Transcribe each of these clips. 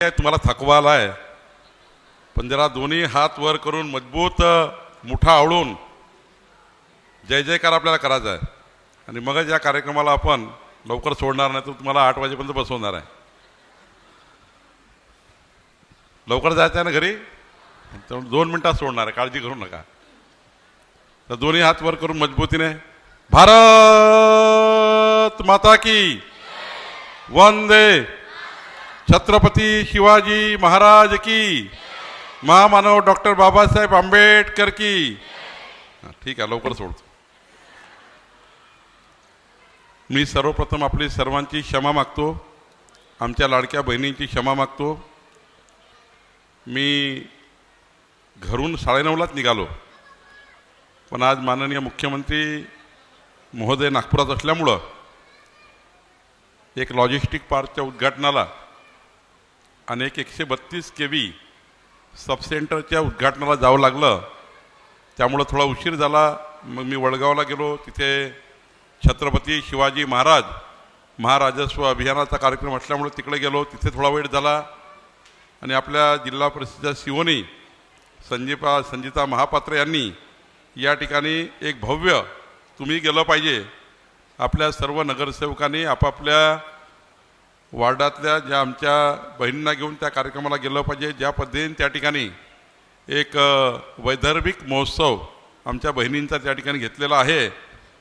तुम्हाला थकवा आलाय, पण जरा दोन्ही हात वर करून मजबूत मुठा आवळून जय जयकार आपल्याला करायचा आहे. आणि मगच या कार्यक्रमाला आपण लवकर सोडणार नाही, तर तुम्हाला 8 वाजेपर्यंत बसवणार आहे. लवकर जायचं आहे ना घरी, तर 2 मिनिटात सोडणार आहे, काळजी करू नका. तर दोन्ही हात वर करून मजबूतीने भारत माता की वंदे, छत्रपती शिवाजी महाराज की, महामानव डॉक्टर बाबासाहेब आंबेडकर की. ठीक आहे, लवकर सोडतो. मी सर्वप्रथम आपली सर्वांची क्षमा मागतो, आमच्या लाडक्या बहिणींची क्षमा मागतो. मी घरून 9:30लाच निघालो, पण आज माननीय मुख्यमंत्री महोदय नागपुरात असल्यामुळं एक लॉजिस्टिक पार्कच्या उद्घाटनाला आणि एक 132 kV सबसेंटरच्या उद्घाटनाला जावं लागलं. त्यामुळं थोडा उशीर झाला. मग मी वडगावला गेलो, तिथे छत्रपती शिवाजी महाराजस्व अभियानाचा कार्यक्रम असल्यामुळे तिकडे गेलो, तिथे थोडा वेळ झाला. आणि आपल्या जिल्हा परिषदेच्या सीओनी संजिता महापात्र यांनी या ठिकाणी एक भव्य, तुम्ही गेलं पाहिजे, आपल्या सर्व नगरसेवकांनी आपापल्या वार्डातल्या ज्या आमच्या बहिणींना घेऊन त्या कार्यक्रमाला गेलं पाहिजे. ज्या पद्धतीने त्या ठिकाणी एक वैदर्भिक महोत्सव आमच्या बहिणींचा त्या ठिकाणी घेतलेला आहे,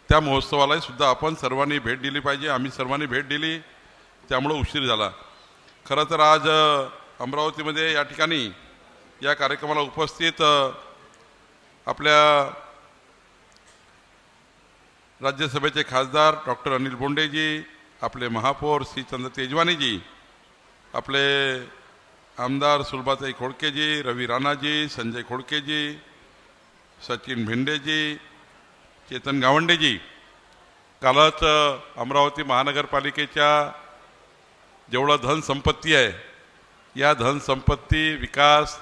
त्या महोत्सवालाही सुद्धा आपण सर्वांनी भेट दिली पाहिजे. आम्ही सर्वांनी भेट दिली, त्यामुळं उशीर झाला. खरं तर आज अमरावतीमध्ये या ठिकाणी या कार्यक्रमाला उपस्थित आपल्या राज्यसभेचे खासदार डॉक्टर अनिल बोंडेजी, आपले महापौर श्री चंद्र तेजवानीजी, आपले आमदार सुलभाताई खोडकेजी, रवी राणाजी, संजय खोडकेजी, सचिन भिंडेजी, चेतन गावंडेजी, कालच अमरावती महानगरपालिकेच्या जेवढं धनसंपत्ती आहे, या धनसंपत्ती विकास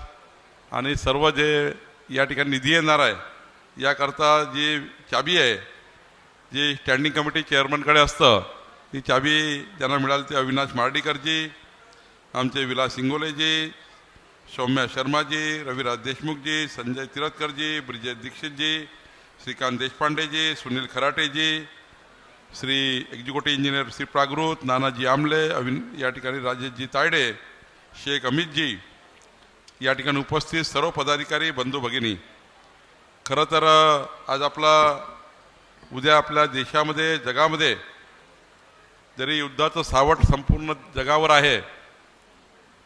आणि सर्व जे या ठिकाणी निधी येणार आहे, याकरता जी चाबी आहे, जी स्टँडिंग कमिटी चेअरमनकडे असतं, ती चाबी त्यांना मिळाली. ते अविनाश मार्डीकरजी, आमचे विलास इंगोलेजी, सौम्या शर्माजी, रविराज देशमुखजी, संजय तिरतकरजी, ब्रिजेश दीक्षितजी, श्रीकांत देशपांडेजी, सुनील खराटेजी, श्री एक्झिक्युटिव्ह इंजिनियर श्री प्राकृत, नानाजी आमले, या ठिकाणी राजेशजी तायडे, शेख अमितजी, या ठिकाणी उपस्थित सर्व पदाधिकारी बंधू भगिनी. खरं तर आज उद्या आपल्या देशामध्ये, जगामध्ये जरी युद्धाचं सावट संपूर्ण जगावर आहे,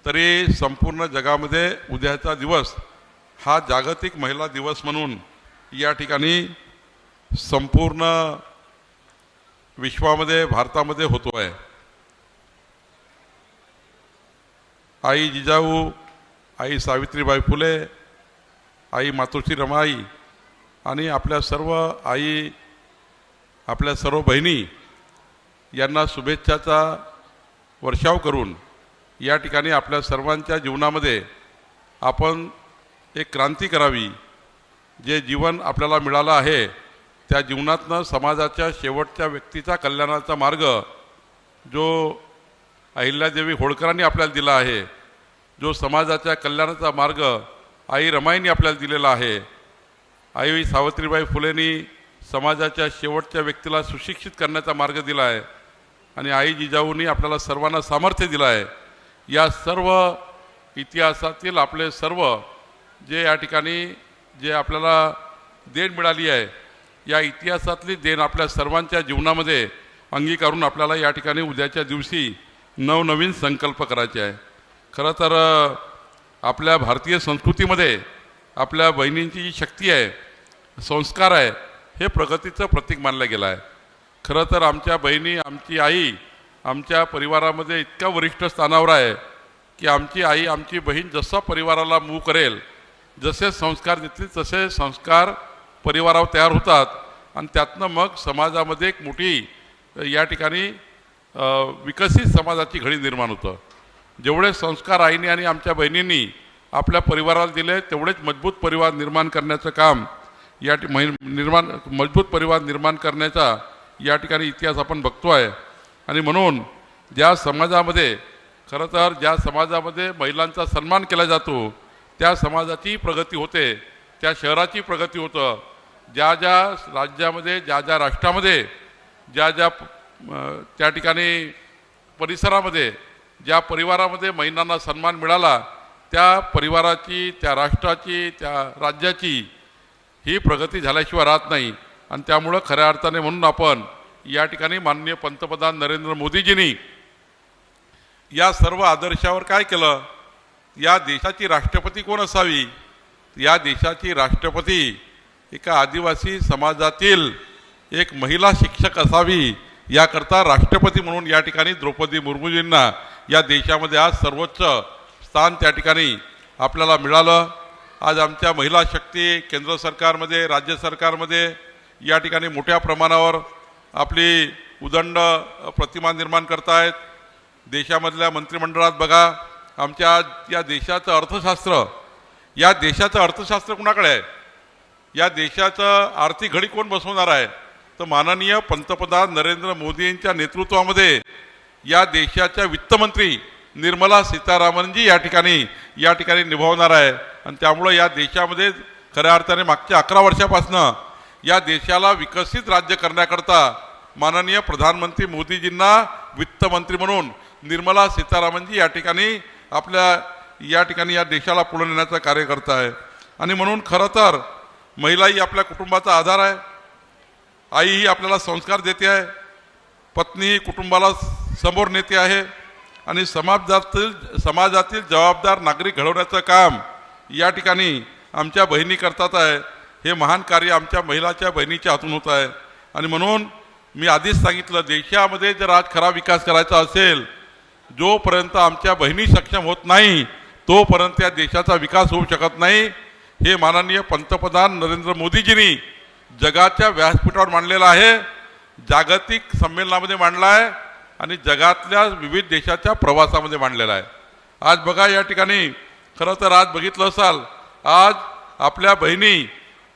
तरी संपूर्ण जगामध्ये उद्याचा दिवस हा जागतिक महिला दिवस म्हणून या ठिकाणी संपूर्ण विश्वामध्ये, भारतामध्ये होतो आहे. आई जिजाऊ, आई सावित्रीबाई फुले, आई मातोश्री रमाई आणि आपल्या सर्व आई, आपल्या सर्व बहिणी यांना शुभेच्छाचा वर्षाव करून या ठिकाणी आपल्या सर्वांच्या जीवनामध्ये आपण एक क्रांती करावी. जे जीवन आपल्याला मिळालं आहे, त्या जीवनातनं समाजाच्या शेवटच्या व्यक्तीचा कल्याणाचा मार्ग जो अहिल्यादेवी होळकरांनी आपल्याला दिला आहे, जो समाजाच्या कल्याणाचा मार्ग आई रमाईंनी आपल्याला दिलेला आहे, आई सावित्रीबाई फुलेंनी समाजाच्या शेवटच्या व्यक्तीला सुशिक्षित करण्याचा मार्ग दिला आहे, आणि आई जिजाऊंनी आपल्याला सर्वांना सामर्थ्य दिलं आहे. या सर्व इतिहासातील आपले सर्व जे या ठिकाणी जे आपल्याला देण मिळाली आहे, या इतिहासातली देण आपल्या सर्वांच्या जीवनामध्ये अंगीकारून आपल्याला या ठिकाणी उद्याच्या दिवशी नवनवीन संकल्प करायचे आहे. खरं तर आपल्या भारतीय संस्कृतीमध्ये आपल्या बहिणींची जी शक्ती आहे, संस्कार आहे, हे प्रगतीचं प्रतीक मानलं गेलं आहे. खरं तर आमच्या बहिणी, आमची आई आमच्या परिवारामध्ये इतक्या वरिष्ठ स्थानावर आहे की आमची आई, आमची बहीण जसं परिवाराला मूव करेल, जसे संस्कार देतील तसे संस्कार परिवारावर तयार होतात, आणि त्यातनं मग समाजामध्ये एक मोठी या ठिकाणी विकसित समाजाची घडी निर्माण होतं. जेवढे संस्कार आईने आणि आमच्या बहिणींनी आपल्या परिवाराला दिले, तेवढेच मजबूत परिवार निर्माण करण्याचं काम मजबूत परिवार निर्माण करण्याचा या ठिकाणी इतिहास आपण बघतो आहे. आणि म्हणून ज्या समाजामध्ये खरं तर ज्या समाजामध्ये महिलांचा सन्मान केला जातो त्या समाजाची प्रगती होते, त्या शहराची प्रगती होतं. ज्या ज्या राज्यामध्ये, ज्या ज्या राष्ट्रामध्ये, ज्या ज्या त्या ठिकाणी परिसरामध्ये, ज्या परिवारामध्ये महिलांना सन्मान मिळाला त्या परिवाराची, त्या राष्ट्राची, त्या राज्याची ही प्रगती झाल्याशिवाय राहत नाही. आणि त्यामुळं खऱ्या अर्थाने म्हणून आपण या ठिकाणी माननीय पंतप्रधान नरेंद्र मोदीजींनी या सर्व आदर्शावर काय केलं, या देशाची राष्ट्रपती कोण असावी, या देशाची राष्ट्रपती एका आदिवासी समाजातील एक महिला शिक्षक असावी, याकरता राष्ट्रपती म्हणून या ठिकाणी द्रौपदी मुर्मूजींना या देशामध्ये आज सर्वोच्च स्थान त्या ठिकाणी आपल्याला मिळालं. आज आमच्या महिला शक्ती केंद्र सरकारमध्ये, राज्य सरकारमध्ये या ठिकाणी मोठ्या प्रमाणावर आपली उदंड प्रतिमा निर्माण करतायत. देशामधल्या मंत्रिमंडळात बघा, आमच्या या देशाचं अर्थशास्त्र, या देशाचं अर्थशास्त्र कुणाकडे आहे, या देशाचं आर्थिक घडी कोण बसवणार आहे, तर माननीय पंतप्रधान नरेंद्र मोदींच्या नेतृत्वामध्ये या देशाच्या वित्तमंत्री निर्मला सीतारामनजी या ठिकाणी निभावणार आहे. आणि त्यामुळं या देशामध्ये खऱ्या अर्थाने मागच्या 11 वर्षापासून या देशाला विकसित राज्य करण्याकरता माननीय प्रधानमंत्री मोदीजींना वित्तमंत्री म्हणून निर्मला सीतारामनजी या ठिकाणी या देशाला पुढे नेण्याचं कार्य करत आहे. आणि म्हणून खरं तर महिला ही आपल्या कुटुंबाचा आधार आहे. आई ही आपल्याला संस्कार देते आहे, पत्नी ही कुटुंबाला समोर नेते आहे आणि समाजातील जबाबदार नागरिक घडवण्याचं काम या ठिकाणी आमच्या बहिणी करतात आहे. हे महान कार्य आमच्या महिलाच्या बहिणीच्या हातून होत आहे. आणि म्हणून मी आधीच सांगितलं, देशामध्ये जर आज खरा विकास करायचा असेल, जोपर्यंत आमच्या बहिणी सक्षम होत नाही तोपर्यंत या देशाचा विकास होऊ शकत नाही. हे माननीय पंतप्रधान नरेंद्र मोदीजींनी जगाच्या व्यासपीठावर मांडलेलं आहे, जागतिक संमेलनामध्ये मांडला आहे आणि जगातल्या विविध देशाच्या प्रवासामध्ये मांडलेला आहे. आज बघा या ठिकाणी खरं तर आज बघितलं असाल, आज आपल्या बहिणी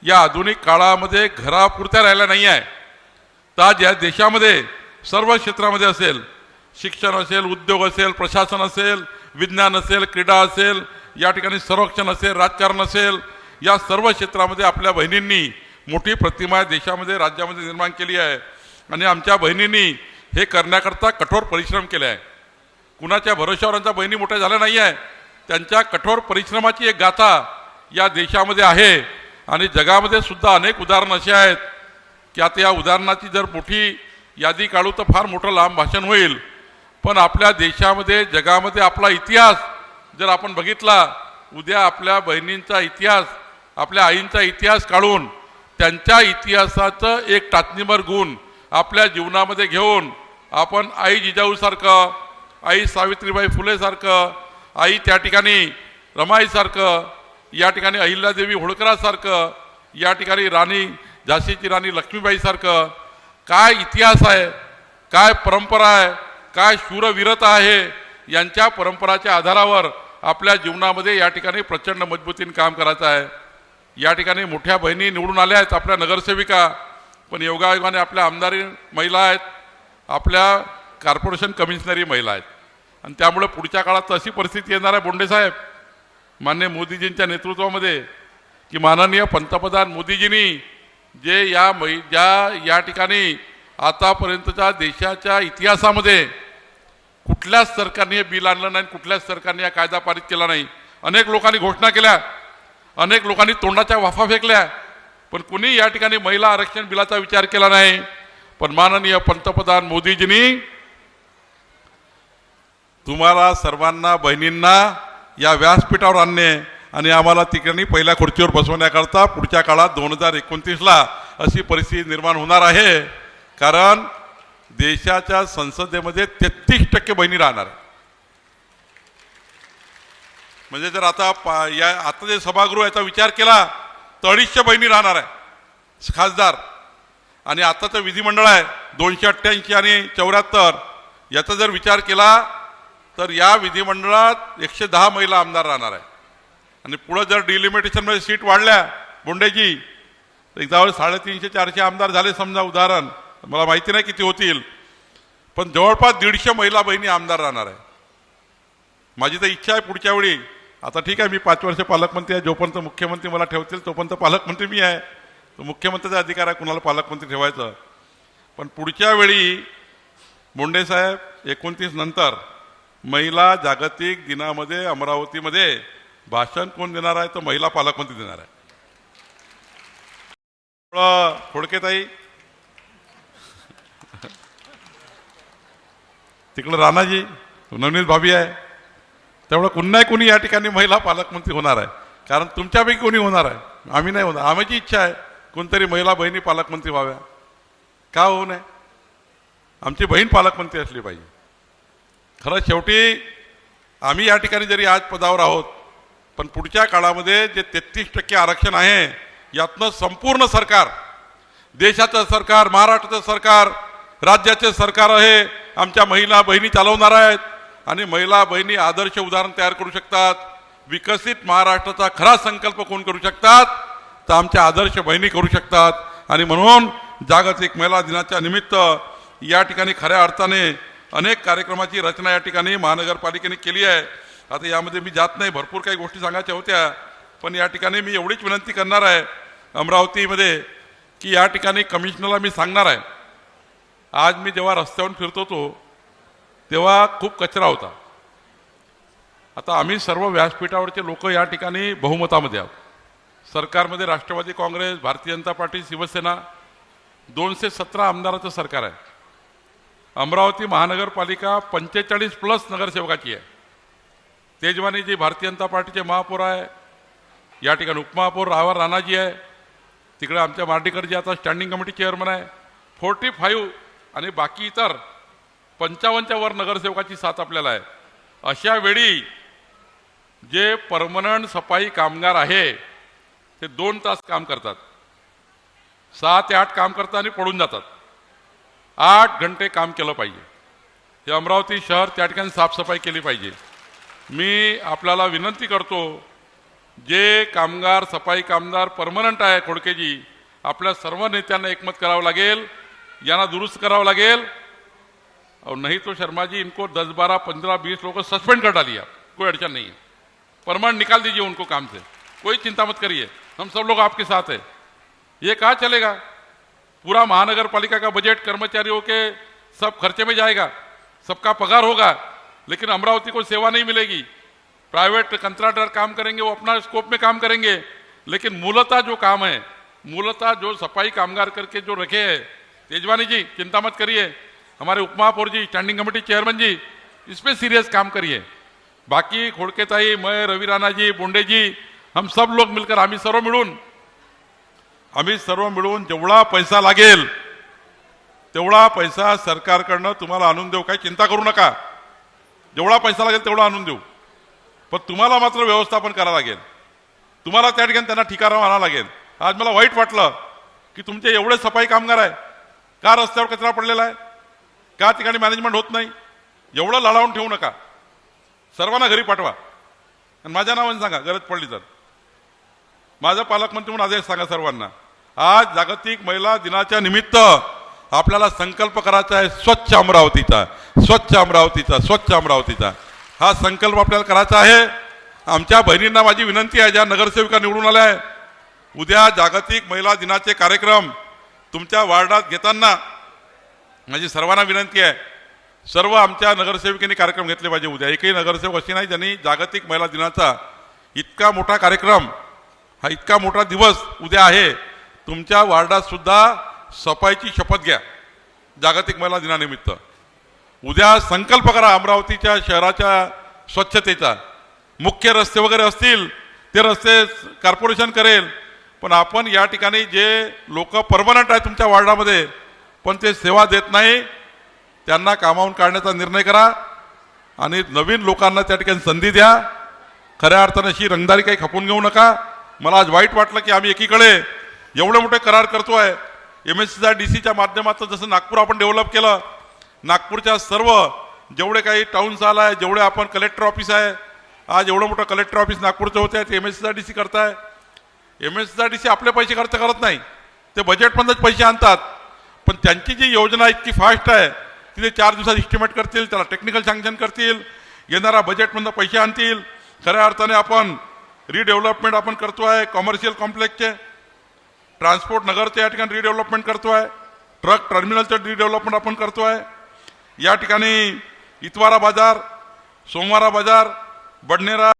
या आधुनिक काळामध्ये घरापुरत्या राहिल्या नाही आहे. तर आज या देशामध्ये सर्व क्षेत्रामध्ये असेल, शिक्षण असेल, उद्योग असेल, प्रशासन असेल, विज्ञान असेल, क्रीडा असेल, या ठिकाणी संरक्षण असेल, राजकारण असेल, या सर्व क्षेत्रामध्ये आपल्या बहिणींनी मोठी प्रतिमा देशामध्ये, राज्यामध्ये निर्माण केली आहे. आणि आमच्या बहिणींनी हे करण्याकरता कठोर परिश्रम केले आहे. कुणाच्या भरोश्यावर आमच्या बहिणी मोठ्या झाल्या नाही आहे, त्यांच्या कठोर परिश्रमाची एक गाथा या देशामध्ये आहे. आणि जगामध्ये सुद्धा अनेक उदाहरणं अशी आहेत की आता या उदाहरणाची जर मोठी यादी काढू तर फार मोठं लांब भाषण होईल. पण आपल्या देशामध्ये, जगामध्ये आपला इतिहास जर आपण बघितला, उद्या आपल्या बहिणींचा इतिहास, आपल्या आईंचा इतिहास काढून त्यांच्या इतिहासाचं एक टाचणीभर गुण आपल्या जीवनामध्ये घेऊन आपण आई जिजाऊसारखं, आई सावित्रीबाई फुलेसारखं, आई त्या ठिकाणी रमाईसारखं, या ठिकाणी अहिल्यादेवी होळकरासारखं, या ठिकाणी राणी झाशीची राणी लक्ष्मीबाईसारखं काय इतिहास आहे, काय परंपरा आहे, काय शूरवीरता आहे, यांच्या परंपराच्या आधारावर आपल्या जीवनामध्ये या ठिकाणी प्रचंड मजबूतीने काम करायचं आहे. या ठिकाणी मोठ्या बहिणी निवडून आल्या आहेत, आपल्या नगरसेविका, पण योगायोगाने आपल्या आमदारी महिला आहेत, आपल्या कॉर्पोरेशन कमिशनरी महिला आहेत. आणि त्यामुळे पुढच्या काळात अशी परिस्थिती येणार आहे बोंडेसाहेब, माननीय मोदीजींच्या नेतृत्वामध्ये, की माननीय पंतप्रधान मोदीजींनी जे या ठिकाणी आतापर्यंतच्या देशाच्या इतिहासामध्ये कुठल्याच सरकारने हे बिल आणलं नाही, कुठल्याच सरकारने हा कायदा पारित केला नाही. अनेक लोकांनी घोषणा केल्या, अनेक लोकांनी तोंडाच्या वाफा फेकल्या, पण कुणी या ठिकाणी महिला आरक्षण बिलाचा विचार केला नाही. पण माननीय पंतप्रधान मोदीजींनी तुम्हाला सर्वांना बहिणींना या व्यासपीठावर आणणे आणि आम्हाला तिकडे पहिल्या खुर्चीवर बसवण्याकरता पुढच्या काळात 2029ला अशी परिस्थिती निर्माण होणार आहे. कारण देशाच्या संसदेमध्ये 33% बहिणी राहणार. म्हणजे जर आता जे सभागृह याचा विचार केला तर 250 बहिणी राहणार आहे खासदार. आणि आताचं विधिमंडळ आहे 288 आणि 74, याचा जर विचार केला तर या विधिमंडळात 110 महिला आमदार राहणार आहे. आणि पुढं जर डिलिमिटेशनमध्ये सीट वाढल्या बोंडेजी तर एकदा 350-400 आमदार झाले समजा, उदाहरण, मला माहिती नाही किती होतील, पण जवळपास 150 महिला बहिणी आमदार राहणार आहे. माझी तर इच्छा आहे पुढच्या वेळी, आता ठीक आहे मी 5 वर्ष पालकमंत्री आहे, जोपर्यंत मुख्यमंत्री मला ठेवतील तोपर्यंत पालकमंत्री मी आहे, तो मुख्यमंत्र्याचा अधिकार आहे कुणाला पालकमंत्री ठेवायचं. पण पुढच्या वेळी मुंडे साहेब 29 नंतर महिला जागतिक दिनामध्ये अमरावतीमध्ये भाषण कोण देणार आहे? तर महिला पालकमंत्री देणार आहे. खोडकेताई तिकडं राणाजी नवनीत भाभी आहे, तेवढं कुणी कुणी या ठिकाणी महिला पालकमंत्री होणार आहे. कारण तुमच्यापैकी कोणी होणार आहे? आम्ही नाही होणार. आमची इच्छा आहे कोणतरी महिला बहिणी पालकमंत्री व्हाव्या. का होऊ नये? आमची बहीण पालकमंत्री असली पाहिजे. खरं शेवटी आम्ही या ठिकाणी जरी आज पदावर आहोत, पण पुढच्या काळामध्ये जे 33% आरक्षण आहे यातनं संपूर्ण सरकार, देशाचं सरकार, महाराष्ट्राचं सरकार, राज्याचे सरकार आहे, आमच्या महिला बहिणी चालवणार आहेत. आणि महिला बहिणी आदर्श उदाहरण तयार करू शकतात. विकसित महाराष्ट्राचा खरा संकल्प कोण करू शकतात? तर आमच्या आदर्श बहिणी करू शकतात. आणि म्हणून जागतिक महिला दिनाच्या निमित्त या ठिकाणी खऱ्या अर्थाने अनेक कार्यक्रमाची रचना या ठिकाणी महानगरपालिकेने केली आहे. आता यामध्ये मी जात नाही, भरपूर काही गोष्टी सांगायच्या होत्या, पण या ठिकाणी मी एवढीच विनंती करणार आहे अमरावतीमध्ये की या ठिकाणी कमिशनरला मी सांगणार आहे, आज मी जेव्हा रस्त्यावरून फिरत होतो तेव्हा खूप कचरा होता. आता आम्ही सर्व व्यासपीठावरचे लोक या ठिकाणी बहुमतामध्ये आहोत. सरकारमध्ये राष्ट्रवादी काँग्रेस, भारतीय जनता पार्टी, शिवसेना 217 आमदाराचं सरकार आहे. अमरावती महानगरपालिका 45+ नगरसेवकाची आहे. तेजवानी जी भारतीय जनता पार्टीचे महापौर आहे, या ठिकाणी उपमहापौर राणाजी आहे, तिकडे आमच्या मार्डीकर जी आता स्टँडिंग कमिटी चेअरमन आहे. 45 आणि बाकी इतर 55च्या वर नगरसेवकाची साथ आपल्याला आहे. अशा वेळी जे परमनंट सफाई कामगार आहे ते 2 तास काम करतात, 6 ते 8 काम करतात आणि पडून जातात. 8 घंटे काम केलं पाहिजे. हे अमरावती शहर त्या ठिकाणी साफसफाई केली पाहिजे. मी आपल्याला विनंती करतो, जे कामगार सफाई कामगार परमनंट आहे खोडकेजी, आपल्या सर्व नेत्यांना एकमत करावं लागेल, यांना दुरुस्त करावं लागेल. और नहीं तो शर्मा जी इनको 10, 12, 15, 20 लोगों को सस्पेंड कर डालिए, कोई अड़चन नहीं है. परमानेंट निकाल दीजिए उनको काम से, कोई चिंता मत करिए, हम सब लोग आपके साथ हैं. ये कहाँ चलेगा? पूरा महानगर पालिका का बजट कर्मचारियों के सब खर्चे में जाएगा, सबका पगार होगा, लेकिन अमरावती को सेवा नहीं मिलेगी. प्राइवेट कंट्राक्टर काम करेंगे, वो अपना स्कोप में काम करेंगे, लेकिन मूलतः जो काम है, मूलतः जो सफाई कामगार करके जो रखे हैं, तेजवानी जी चिंता मत करिए, हमारे उपमहापौर जी, स्टैंडिंग कमेटी चेयरमैन जी, इस पर सीरियस काम करिए. बाकी खोडकेताई, मैं, रवि राणा जी, बोंडे जी, हम सब लोग मिलकर आम्ही सर्व मिळून जेवढा पैसा लागेल तेवढा पैसा सरकारकडनं तुम्हाला आणून देऊ. काही चिंता करू नका, जेवढा पैसा लागेल तेवढा आणून देऊ. पण तुम्हाला मात्र व्यवस्थापन करावं लागेल. तुम्हाला त्या ठिकाणी त्यांना ठिकाणावर आणावं लागेल. आज मला वाईट वाटलं की तुमचे एवढे सफाई कामगार आहे, का रस्त्यावर कचरा पडलेला आहे, का ठिकाणी मॅनेजमेंट होत नाही? एवढं लढावून ठेवू नका, सर्वांना घरी पाठवा आणि माझ्या नावाने सांगा गरज पडली तर. माझा पालकमंत्री म्हणून आदेश सांगा सर्वांना. आज जागतिक महिला दिनाच्या निमित्त आपल्याला संकल्प करायचा आहे स्वच्छ अमरावतीचा, स्वच्छ अमरावतीचा, स्वच्छ अमरावतीचा. हा संकल्प आपल्याला करायचा आहे. आमच्या बहिणींना माझी विनंती आहे, ज्या नगरसेविका निवडून आल्या आहे, उद्या जागतिक महिला दिनाचे कार्यक्रम तुमच्या वार्डात घेताना माझी सर्वांना विनंती आहे, सर्व आमच्या नगरसेविकांनी कार्यक्रम घेतले पाहिजे. उद्या एकही नगरसेवक अशी नाही ज्यांनी जागतिक महिला दिनाचा इतका मोठा कार्यक्रम, हा इतका मोठा दिवस उद्या आहे, तुमच्या वार्डात सुद्धा सफाईची शपथ घ्या जागतिक महिला दिनानिमित्त. उद्या संकल्प करा अमरावतीच्या शहराच्या स्वच्छतेचा. मुख्य रस्ते वगैरे असतील ते रस्ते कॉर्पोरेशन करेल, पण आपण या ठिकाणी जे लोक परमनंट आहे तुमच्या वार्डामध्ये पण ते सेवा देत नाही, त्यांना कामावून काढण्याचा निर्णय करा आणि नवीन लोकांना त्या ठिकाणी संधी द्या. खऱ्या अर्थाने अशी रंगदारी काही खपून घेऊ नका. मला आज वाईट वाटलं की आम्ही एकीकडे एवढे मोठे करार करतोय MSCच्या DCच्या माध्यमातून. जसं नागपूर आपण डेव्हलप केलं, नागपूरच्या सर्व जेवढे काही टाउन्स आला आहे, जेवढे आपण कलेक्टर ऑफिस आहे, आज एवढं मोठं कलेक्टर ऑफिस नागपूरचं होते आहे, ते MSCचा DC करताय. MSCचा DC आपले पैसे खर्च करत नाही, ते बजेटमध्येच पैसे आणतात. पण त्यांची जी योजना इतकी फास्ट आहे, तिथे 4 दिवसात इस्टिमेट करतील, त्याला टेक्निकल सँक्शन करतील, येणाऱ्या बजेटमधनं पैसे आणतील. खऱ्या अर्थाने आपण रिडेव्हलपमेंट आपण करतोय, कॉमर्शियल कॉम्प्लेक्सचे, ट्रान्सपोर्ट नगरचे या ठिकाणी रिडेव्हलपमेंट करतोय, ट्रक टर्मिनलचं रिडेव्हलपमेंट आपण करतोय. या ठिकाणी इतवारा बाजार, सोमवारा बाजार, बडनेरा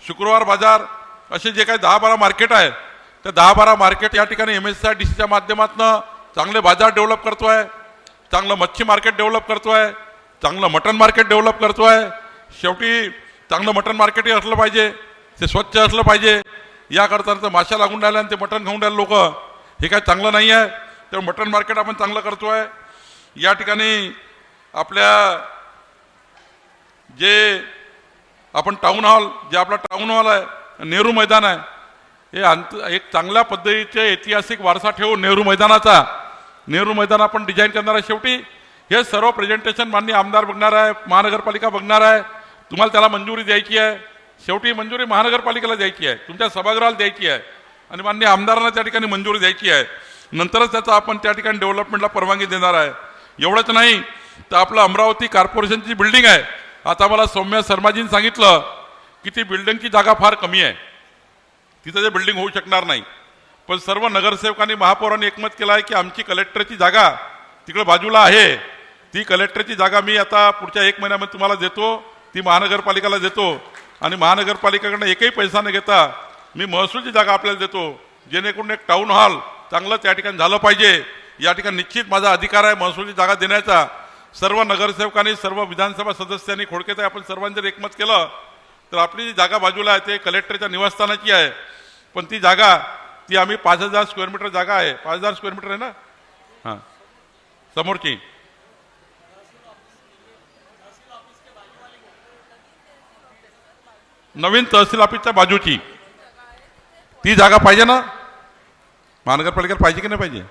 शुक्रवार बाजार असे जे काही 10-12 मार्केट आहे, त्या 10-12 मार्केट या ठिकाणी MSIDCच्या माध्यमातून चांगले बाजार डेव्हलप करतोय, चांगलं मच्छी मार्केट डेव्हलप करतोय, चांगलं मटन मार्केट डेव्हलप करतोय. शेवटी चांगलं मटन मार्केटही असलं पाहिजे, ते स्वच्छ असलं पाहिजे. याकरता तर माशा लागून राहिल्या आणि ते मटण खाऊन राहिले लोक, हे काय चांगलं नाही आहे. तर मटन मार्केट आपण चांगलं करतोय. या ठिकाणी आपल्या जे आपण टाऊन हॉल, जे आपला टाऊन हॉल आहे, नेहरू मैदान आहे, हे एक चांगल्या पद्धतीचे ऐतिहासिक वारसा ठेवून नेहरू मैदान आपण डिझाईन करणार आहे. शेवटी हे सर्व प्रेझेंटेशन माननीय आमदार बघणार आहे, महानगरपालिका बघणार आहे, तुम्हाला त्याला मंजुरी द्यायची आहे. शेवटी मंजुरी महानगरपालिकेला द्यायची आहे, तुमच्या सभागृहाला द्यायची आहे आणि माननीय आमदारांना त्या ठिकाणी मंजुरी द्यायची आहे. नंतरच त्याचा आपण त्या ठिकाणी डेव्हलपमेंटला परवानगी देणार आहे. एवढंच नाही तर आपलं अमरावती कॉर्पोरेशनची बिल्डिंग आहे. आता मला सौम्या शर्माजींनी सांगितलं की ती बिल्डिंगची जागा फार कमी आहे, तिथं ते बिल्डिंग होऊ शकणार नाही. पण सर्व नगरसेवकांनी महापौरांनी एकमत केलं आहे की आमची कलेक्टरची जागा तिकडे बाजूला आहे, ती कलेक्टरची जागा मी आता पुढच्या 1 महिन्यामध्ये तुम्हाला देतो, ती महानगरपालिकेला देतो आणि महानगरपालिकेकडनं एकही पैसा न घेता मी महसूलची जागा आपल्याला देतो, जेणेकरून एक टाऊन हॉल चांगलं त्या ठिकाणी झालं पाहिजे. या ठिकाणी निश्चित माझा अधिकार आहे महसूलची जागा देण्याचा. सर्व नगरसेवकांनी, सर्व विधानसभा सदस्यांनी, खोडकेताई आपण सर्वांनी जर एकमत केलं तर आपली जी जागा बाजूला आहे ते कलेक्टरच्या निवासस्थानाची आहे, पण ती जागा ती आम्ही 5000 स्क्वेअर मीटर जागा आहे, 5000 स्क्वेअर मीटर आहे ना, हां समोरची, नवीन तहसील ऑफिसच्या बाजूची ती जागा पाहिजे ना, महानगरपालिकेला पाहिजे की नाही पाहिजे.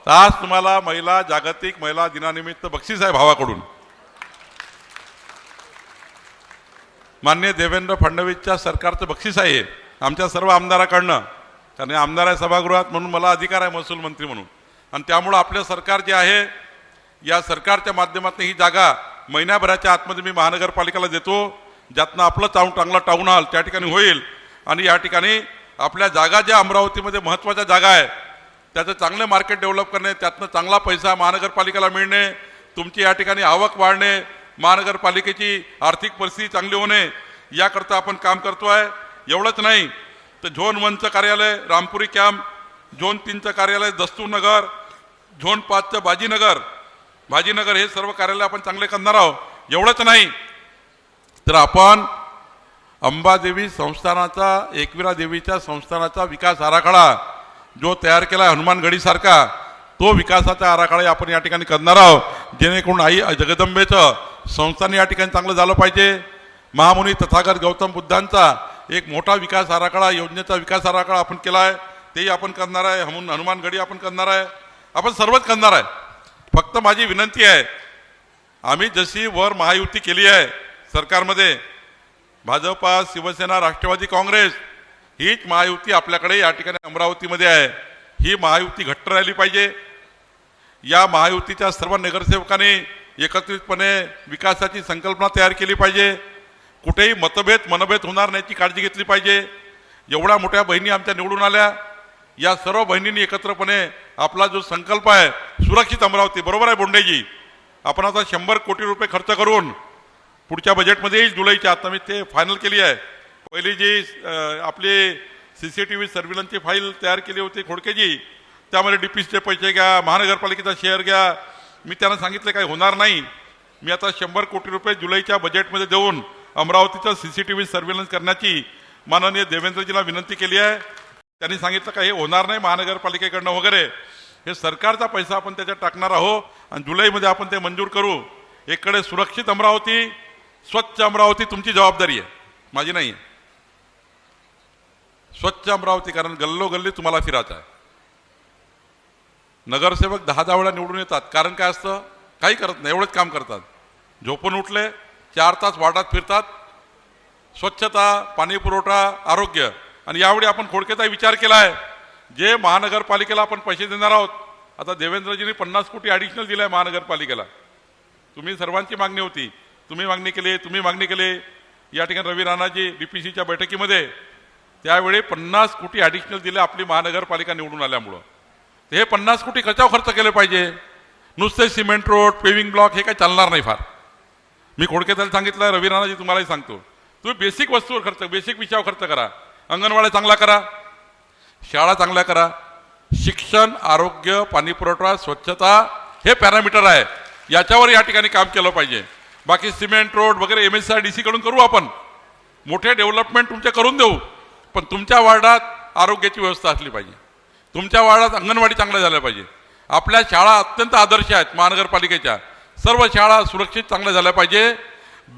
आज तुम्हाला जागतिक महिला दिनानिमित्त बक्षीस आहे भावाकडून. माननीय देवेंद्र फडणवीसच्या सरकारचं बक्षीस आहे आमच्या सर्व आमदाराकडनं, कारण आमदार आहे सभागृहात म्हणून मला अधिकार आहे महसूल मंत्री म्हणून. आणि त्यामुळं आपलं सरकार जे आहे, या सरकारच्या माध्यमातून ही जागा महिन्याभराच्या आतमध्ये मी महानगरपालिकेला देतो, ज्यातनं आपलं चांगला टाऊन हॉल त्या ठिकाणी होईल. आणि या ठिकाणी आपल्या जागा ज्या अमरावतीमध्ये महत्त्वाच्या जागा आहे त्याचं चांगले मार्केट डेव्हलप करणे, त्यातनं चांगला पैसा महानगरपालिकेला मिळणे, तुमची या ठिकाणी आवक वाढणे, महानगरपालिकेची आर्थिक परिस्थिती चांगली होणे, याकरता आपण काम करतो आहे. एवढंच नाही तर झोन 1चं कार्यालय रामपुरी कॅम्प, झोन 3चं कार्यालय दस्तूरनगर, झोन 5चं भाजीनगर हे सर्व कार्यालय आपण चांगले करणार आहोत. एवढंच नाही तर आपण अंबादेवी संस्थानाचा, एकविरा देवीच्या संस्थानाचा विकास आराखडा जो तयार केला हनुमानगडीसारखा, तो विकासाचा आराखडा आपण या ठिकाणी करणार आहोत, जेणेकरून आई जगदंबेचं संस्थान या ठिकाणी चांगलं झालं पाहिजे. महामुनी तथागत गौतम बुद्धांचा एक मोठा विकास आराखडा, योजनेचा विकास आराखडा आपण केला आहे, तेही आपण करणार आहे. हनुमानगडी आपण करणार आहे, आपण सर्वच करणार आहे. फक्त माझी विनंती आहे, आम्ही जशी वर महायुती केली आहे सरकारमध्ये, भाजपा, शिवसेना, राष्ट्रवादी काँग्रेस, हीच महायुती आपल्याकडे या ठिकाणी अमरावतीमध्ये आहे. ही महायुती घट्ट राहिली पाहिजे. या महायुतीच्या सर्व नगरसेवकांनी एकत्रितपणे विकासाची संकल्पना तयार केली पाहिजे. कुठेही मनभेद होणार नाहीची काळजी घेतली पाहिजे. एवढ्या मोठ्या बहिणी आमच्या निवडून आल्या, या सर्व बहिणींनी एकत्रपणे आपला जो संकल्प आहे सुरक्षित अमरावती, बरोबर आहे बोंडेजी, आपण आता 100 कोटी रुपये खर्च करून पुढच्या बजेटमध्ये येईल जुलैच्या, आता मी ते फायनल केली आहे. पहिली जी आपली CCTV सर्व्हिलन्सची फाईल तयार केली होती खोडकेजी, त्यामध्ये DPCचे पैसे घ्या, महानगरपालिकेचा शेअर घ्या. मी त्यांना सांगितलं काही होणार नाही, मी आता 100 कोटी रुपये जुलैच्या बजेटमध्ये देऊन अमरावतीचं CCTV सर्व्हिलन्स करण्याची माननीय देवेंद्रजीला विनंती केली आहे. त्यांनी सांगितलं का हे होणार नाही महानगरपालिकेकडनं वगैरे, हे सरकारचा पैसा आपण त्याच्यात टाकणार आहोत आणि जुलैमध्ये आपण ते मंजूर करू. एकडे सुरक्षित अमरावती, स्वच्छ अमरावती तुमची जबाबदारी आहे, माझी नाही आहे. स्वच्छ अमरावती, कारण गल्लोगल्ली तुम्हाला फिरायचं आहे. नगरसेवक 10 वेळा निवडून येतात, कारण काय असतं, काही करत नाही, एवढंच काम करतात. झोपून उठले 4 तास वाटात फिरतात, स्वच्छता, पाणी पुरवठा, आरोग्य. आणि यावेळी आपण खोडकेताई विचार केला आहे, जे महानगरपालिकेला आपण पैसे देणार आहोत, आता देवेंद्रजींनी 50 कोटी ॲडिशनल दिलं आहे महानगरपालिकेला. तुम्ही सर्वांची मागणी होती, तुम्ही मागणी केली, तुम्ही मागणी केली. या ठिकाणी रवी राणाजी DPCच्या बैठकीमध्ये त्यावेळी 50 कोटी ॲडिशनल दिले आपली महानगरपालिका निवडून आल्यामुळं. तर हे 50 कोटी कशावर खर्च केले पाहिजे? नुसते सिमेंट रोड, पेविंग ब्लॉक हे काही चालणार नाही फार. मी खोडकेताला सांगितलं, रवी राणाजी तुम्हालाही सांगतो, तुम्ही बेसिक वस्तूवर खर्च, बेसिक विषयावर खर्च करा. अंगणवाड्या चांगला करा, शाळा चांगल्या करा, शिक्षण, आरोग्य, पाणी पुरवठा, स्वच्छता हे पॅरामीटर आहे, याच्यावर या ठिकाणी काम केलं पाहिजे. बाकी सिमेंट रोड वगैरे MSIDC कडून करू आपण, मोठे डेव्हलपमेंट तुमचे करून देऊ, पण तुमच्या वार्डात आरोग्याची व्यवस्था असली पाहिजे, तुमच्या वार्डात अंगणवाडी चांगल्या झाल्या पाहिजे. आपल्या शाळा अत्यंत आदर्श आहेत, महानगरपालिकेच्या सर्व शाळा सुरक्षित चांगल्या झाल्या पाहिजे.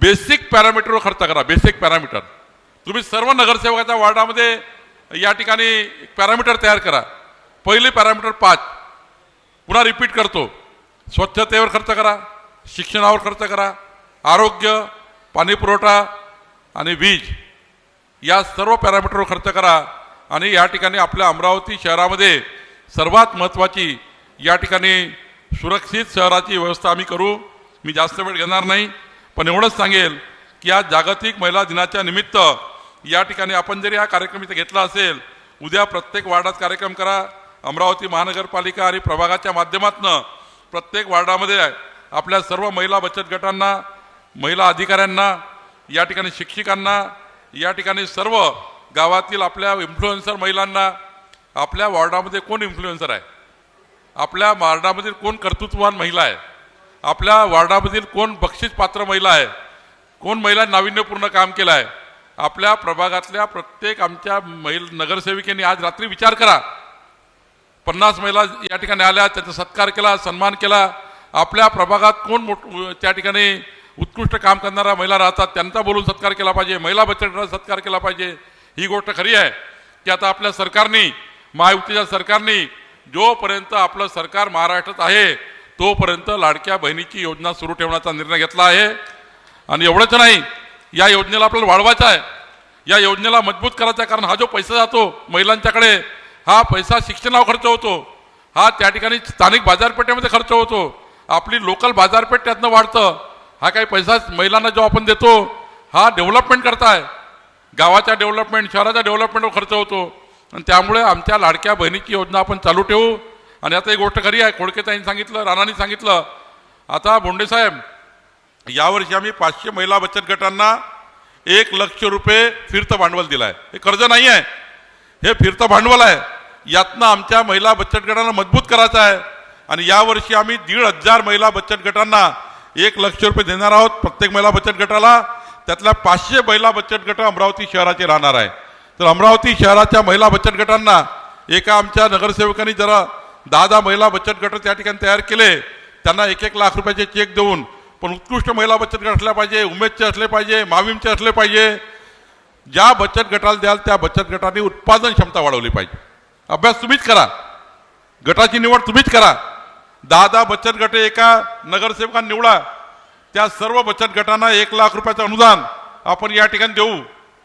बेसिक पॅरामीटरवर खर्च करा, बेसिक पॅरामीटर. तुम्ही सर्व नगरसेवकाच्या वार्डामध्ये या ठिकाणी पॅरामीटर तयार करा. पहिले पॅरामीटर 5, पुन्हा रिपीट करतो, स्वच्छतेवर खर्च करा, शिक्षणावर खर्च करा, आरोग्य, पाणी पुरवठा आणि वीज या सर्व पॅरामीटरवर खर्च करा. आणि या ठिकाणी आपल्या अमरावती शहरामध्ये सर्वात महत्त्वाची या ठिकाणी सुरक्षित शहराची व्यवस्था आम्ही करू. मी जास्त वेळ घेणार नाही, पण एवढंच सांगेल की आज जागतिक महिला दिनाच्या निमित्त या ठिकाणी आपण जरी हा कार्यक्रम इथे घेतला असेल, उद्या प्रत्येक वार्डात कार्यक्रम करा. अमरावती महानगरपालिका आणि प्रभागाच्या माध्यमातून प्रत्येक वार्डामध्ये आपल्या सर्व महिला बचत गटांना, महिला अधिकाऱ्यांना, या ठिकाणी शिक्षिकांना, या ठिकाणी सर्व गावातील आपल्या इन्फ्लुएन्सर महिलांना, आपल्या वार्डामध्ये कोण इन्फ्लुएन्सर आहे, आपल्या वार्डामधील कोण कर्तृत्ववान महिला आहे, आपल्या वार्डामधील कोण बक्षीस पात्र महिला आहे, कोण महिला नाविन्यपूर्ण काम केलं आहे, आपल्या प्रभागातल्या प्रत्येक आमच्या नगरसेविकेने आज रात्री विचार करा. 50 महिला या ठिकाणी आल्या, त्याचा सत्कार केला, सन्मान केला. आपल्या प्रभागात कोण त्या ठिकाणी उत्कृष्ट काम करणाऱ्या महिला राहतात, त्यांचा बोलून सत्कार केला पाहिजे, महिला बचत गटाचा सत्कार केला पाहिजे. ही गोष्ट खरी आहे की आता आपल्या सरकारने, महायुतीच्या सरकारने, जोपर्यंत आपलं सरकार महाराष्ट्रात आहे तोपर्यंत लाडक्या बहिणीची योजना सुरू ठेवण्याचा निर्णय घेतला आहे. आणि एवढंच नाही, या योजनेला आपल्याला वाढवायचा आहे, या योजनेला मजबूत करायचा आहे. कारण हा जो पैसा जातो महिलांच्याकडे, हा पैसा शिक्षणावर खर्च होतो, हा त्या ठिकाणी स्थानिक बाजारपेठेमध्ये खर्च होतो, आपली लोकल बाजारपेठ त्यातनं वाढतं. हा काही पैसा महिलांना जो आपण देतो हा डेव्हलपमेंट करताय, गावाच्या डेव्हलपमेंट, शहराच्या डेव्हलपमेंटवर खर्च होतो. आणि त्यामुळे आमच्या लाडक्या बहिणीची योजना आपण चालू ठेवू. आणि आता एक गोष्ट खरी आहे, खोडकेताईंनी सांगितलं, राणांनी सांगितलं, आता बोंडेसाहेब यावर्षी आम्ही 500 महिला बचत गटांना 1 लाख रुपये फिरतं भांडवल दिलं आहे. हे कर्ज नाही आहे, हे फिरतं भांडवल आहे. यातनं आमच्या महिला बचत गटांना मजबूत करायचं आहे. आणि यावर्षी आम्ही 1,500 महिला बचत गटांना 1 लाख रुपये देणार आहोत प्रत्येक महिला बचत गटाला. त्यातल्या 500 महिला बचत गट अमरावती शहराचे राहणार आहे. तर अमरावती शहराच्या महिला बचत गटांना एका आमच्या नगरसेवकांनी जरा 10 महिला बचत गट त्या ठिकाणी तयार केले, त्यांना 1 लाख रुपयाचे चेक देऊन. पण उत्कृष्ट महिला बचत गट असल्या पाहिजे, उमेदचे असले पाहिजे, माविमचे असले पाहिजे. ज्या बचत गटाला द्याल त्या बचत गटाने उत्पादन क्षमता वाढवली पाहिजे. अभ्यास तुम्हीच करा, गटाची निवड तुम्हीच करा. 10 बचत गट एका नगरसेवकांना निवडा, त्या सर्व बचत गटांना 1 लाख रुपयाचं अनुदान आपण या ठिकाणी देऊ,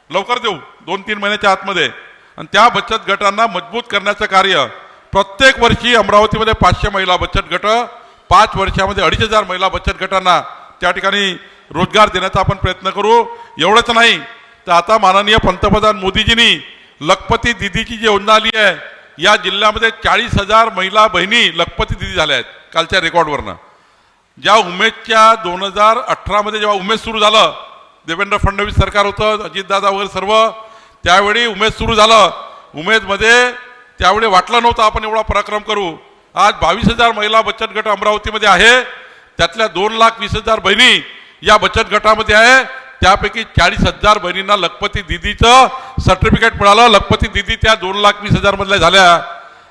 लवकर देऊ, 2-3 महिन्याच्या आतमध्ये. आणि त्या बचत गटांना मजबूत करण्याचं कार्य प्रत्येक वर्षी अमरावतीमध्ये 500 महिला बचत गट, 5 वर्षामध्ये 2,500 महिला बचत गटांना त्या ठिकाणी रोजगार देण्याचा आपण प्रयत्न करू. एवढंच नाही तर आता माननीय पंतप्रधान मोदीजींनी लखपती दीदीची जी योजना आली आहे, या जिल्ह्यामध्ये 40,000 महिला बहिणी लखपती दीदी झाल्या आहेत कालच्या रेकॉर्डवरनं. ज्या उमेदच्या 2018 जेव्हा उमेद सुरू झालं, देवेंद्र फडणवीस सरकार होतं, अजितदादा वगैरे सर्व, त्यावेळी उमेद सुरू झालं. उमेदमध्ये त्यावेळी वाटलं नव्हतं आपण एवढा पराक्रम करू. आज 22,000 महिला बचत गट अमरावतीमध्ये आहे, त्यातल्या 2,20,000 बहिणी या बचत गटामध्ये आहे. त्यापैकी 40,000 बहिणींना लखपती दीदीचं सर्टिफिकेट मिळालं. लखपती दीदी त्या 2,20,000 मधल्या झाल्या.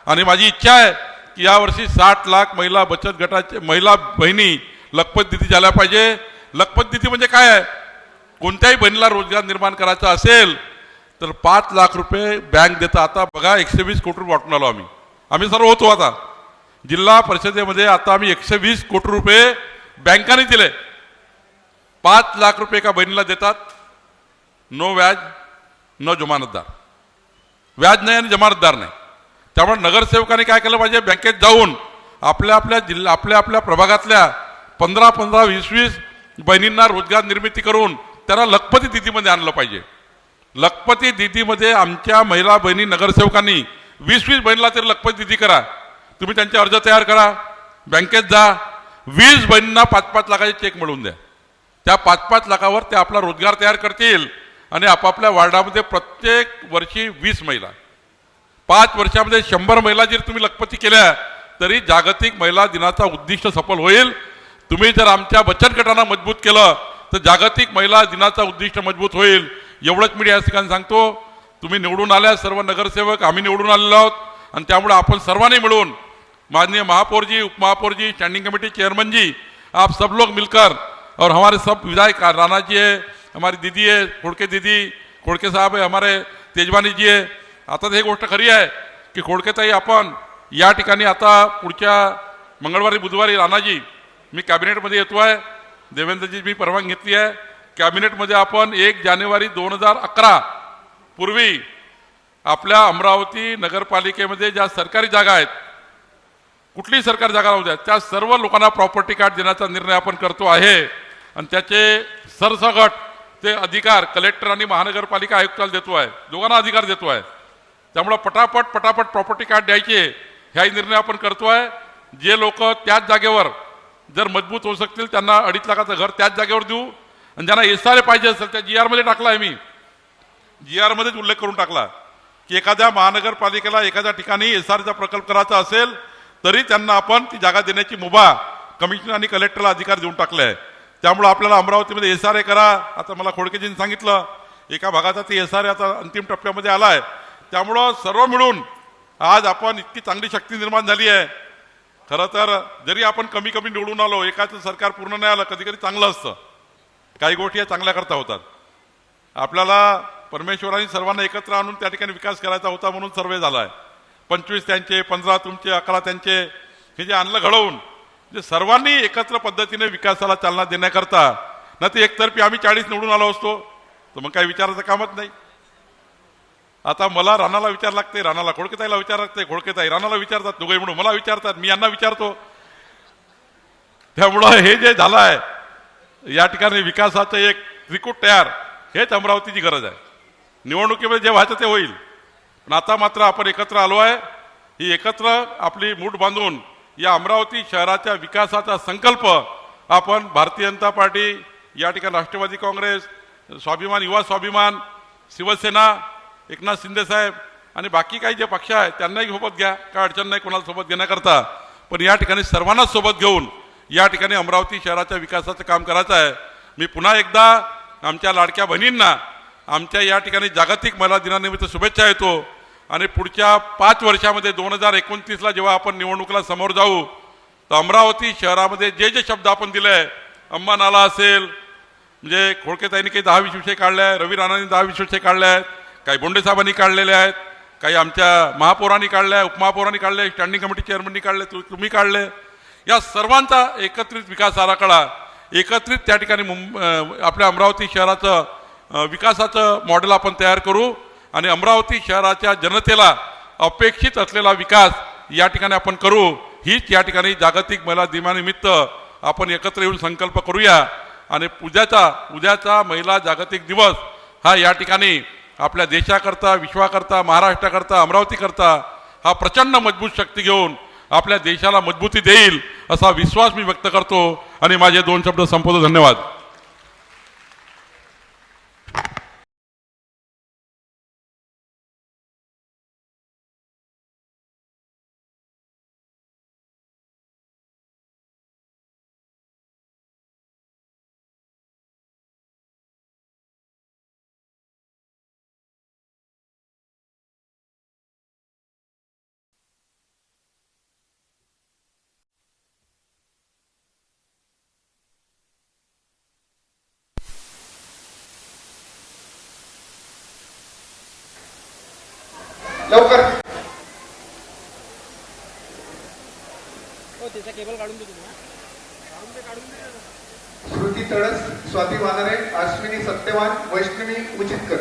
आणि माझी इच्छा आहे की यावर्षी 60 लाख महिला बचत गटाचे महिला बहिणी लखपती दीदी झाल्या पाहिजे. लखपती दीदी म्हणजे काय आहे? कोणत्याही बहिणीला रोजगार निर्माण करायचा असेल तर 5 लाख रुपये बँक देता. आता बघा 120 कोटी रुपये वाटून आलो आम्ही सर्व होतो. आता जिल्हा परिषदेमध्ये आता आम्ही 120 कोटी रुपये बँकांनी दिले. 5 लाख रुपये एका बहिणीला देतात, नो व्याज न जमानतदार, व्याज नाही आणि जमानतदार नाही. त्यामुळे नगरसेवकांनी काय केलं पाहिजे, बँकेत जाऊन आपल्या आपल्या प्रभागातल्या 15-15, 20-20 बहिणींना रोजगार निर्मिती करून त्यांना लखपती दिदीमध्ये आणलं पाहिजे. लखपती दिदीमध्ये आमच्या महिला बहिणी नगरसेवकांनी 20-20 बहिणीला तरी लखपती दिदी करा. तुम्ही त्यांचे अर्ज तयार करा, बँकेत जा, 20 बहिणींना 5-5 लाखाचे चेक मिळवून द्या. त्या 5-5 लाखावर ते आपला रोजगार तयार करतील आणि आपापल्या वार्डामध्ये प्रत्येक वर्षी 20 महिला, 5 वर्षामध्ये 100 महिला जर तुम्ही लखपती केल्या तरी जागतिक महिला दिनाचा उद्दिष्ट सफल होईल. तुम्ही जर आमच्या बचत गटांना मजबूत केलं तर जागतिक महिला दिनाचा उद्दिष्ट मजबूत होईल. एवढंच मी या ठिकाणी सांगतो. तुम्ही निवडून आल्या सर्व नगरसेवक, आम्ही निवडून आलेलो आहोत आणि त्यामुळे आपण सर्वांनी मिळून माननीय महापौर जी, उपमहापौर जी, स्टैंडिंग कमेटी चेयरमैन जी, आप सब लोग मिलकर और हमारे सब विधायक, राणा जी है, हमारी दीदी है खोड़के दीदी, खोड़के साहब है, हमारे तेजवानी जी है. आता ही गोष्ट खरी आहे की खोडकेताई आपण या ठिकाणी आता पुढच्या मंगळवारी बुधवारी राणाजी मी कॅबिनेटमध्ये येतो आहे. देवेंद्रजी मी परवानगी घेतली आहे. कॅबिनेटमध्ये आपण 1 जानेवारी 2011 पूर्वी आपल्या अमरावती नगरपालिकेमध्ये ज्या सरकारी जागा आहेत, कुठलीही सरकारी जागा राहू द्या, त्या सर्व लोकांना प्रॉपर्टी कार्ड देण्याचा निर्णय आपण करतो आहे आणि त्याचे सरसकट ते अधिकार कलेक्टर आणि महानगरपालिका आयुक्ताला देतो आहे. दोघांना अधिकार देतो आहे. त्यामुळे पटापट प्रॉपर्टी कार्ड द्यायचे ह्याही निर्णय आपण करतो आहे. जे लोक त्याच जागेवर जर मजबूत होऊ शकतील त्यांना 2.5 लाखाचं घर त्याच जागेवर देऊ आणि ज्यांना एसआर पाहिजे असेल त्या GR मध्ये टाकला आहे. मी GR मध्येच उल्लेख करून टाकला की एखाद्या महानगरपालिकेला एखाद्या ठिकाणी एसआरचा प्रकल्प करायचा असेल तरी त्यांना आपण ती जागा देण्याची मुभा कमिशनर आणि कलेक्टरला अधिकार देऊन टाकले आहे. त्यामुळे आपल्याला अमरावतीमध्ये एसआर करा. आता मला खोडकेजींनी सांगितलं एका भागाचा ती एसआर आता अंतिम टप्प्यामध्ये आला आहे. त्यामुळं सर्व मिळून आज आपण इतकी चांगली शक्ती निर्माण झाली आहे. खरं तर जरी आपण कमी निवडून आलो, एकाचं सरकार पूर्ण नाही आलं, कधी कधी चांगलं असतं. काही गोष्टी या चांगल्या करता होतात. आपल्याला परमेश्वरांनी सर्वांना एकत्र आणून त्या ठिकाणी विकास करायचा होता म्हणून सर्वे झाला आहे. 25 त्यांचे, 15 तुमचे, 11 त्यांचे, हे जे आणलं घडवून, जे सर्वांनी एकत्र पद्धतीने विकासाला चालना देण्याकरता, ना ते एकतर्फी आम्ही 40 निवडून आलो असतो तर मग काही विचारायचं कामच नाही. आता मला राणाला विचार लागते, राणाला खोडकेताईला विचार लागते, खोडकेताई राणाला विचारतात, दोघे म्हणून मला विचारतात, मी यांना विचारतो. त्यामुळं हे जे झालं आहे या ठिकाणी विकासाचं एक त्रिकूट तयार, हेच अमरावतीची गरज आहे. निवडणुकीमध्ये जे व्हायचं ते होईल, पण आता मात्र आपण एकत्र आलो आहे. ही एकत्र आपली मूठ बांधून या अमरावती शहराच्या विकासाचा संकल्प आपण भारतीय जनता पार्टी, या ठिकाणी राष्ट्रवादी काँग्रेस, स्वाभिमान, युवा स्वाभिमान, शिवसेना, एकनाथ शिंदे साहेब आणि बाकी काही जे पक्ष आहेत त्यांनाही सोबत घ्या, काय अडचण नाही कोणाला सोबत घेण्याकरता. पण या ठिकाणी सर्वांनाच सोबत घेऊन या ठिकाणी अमरावती शहराच्या विकासाचं काम करायचं आहे. मी पुन्हा एकदा आमच्या लाडक्या बहिणींना आमच्या या ठिकाणी जागतिक महिला दिनानिमित्त शुभेच्छा देतो आणि पुढच्या 5 वर्षामध्ये 2029ला जेव्हा आपण निवडणुकीला समोर जाऊ तर अमरावती शहरामध्ये जे जे शब्द आपण दिले आहे, अंबा नाला असेल, म्हणजे खोडकेताईंनी काही 10-20 विषय काढले आहे, रवी राणांनी 10-20 विषय काढले आहेत, काही बोंडे साहेबांनी काढलेले आहेत, काही आमच्या महापौरांनी काढले आहे, उपमहापौरांनी काढले, स्टँडिंग कमिटी चेअरमननी काढले, तुम्ही काढले. या सर्वांचा एकत्रित विकास आराखडा एकत्रित त्या ठिकाणी आपल्या अमरावती शहराचं विकासाचं मॉडेल आपण तयार करू आणि अमरावती शहराच्या जनतेला अपेक्षित असलेला विकास या ठिकाणी आपण करू. हीच या ठिकाणी जागतिक महिला दिनानिमित्त आपण एकत्र येऊन संकल्प करूया आणि उद्याचा महिला जागतिक दिवस हा या ठिकाणी आपल्या देशाकरता, विश्वाकरता, महाराष्ट्राकरता, अमरावतीकरता हा प्रचंड मजबूत शक्ती घेऊन आपल्या देशाला मजबूती देईल असा विश्वास मी व्यक्त करतो आणि माझे 2 शब्द संपवतो. धन्यवाद. लवकर त्याचा केबल काढून दे तुम्ही. श्रुती तळस, स्वाती वानरे, अश्विनी सत्यवान, वैष्णवी उचितकर.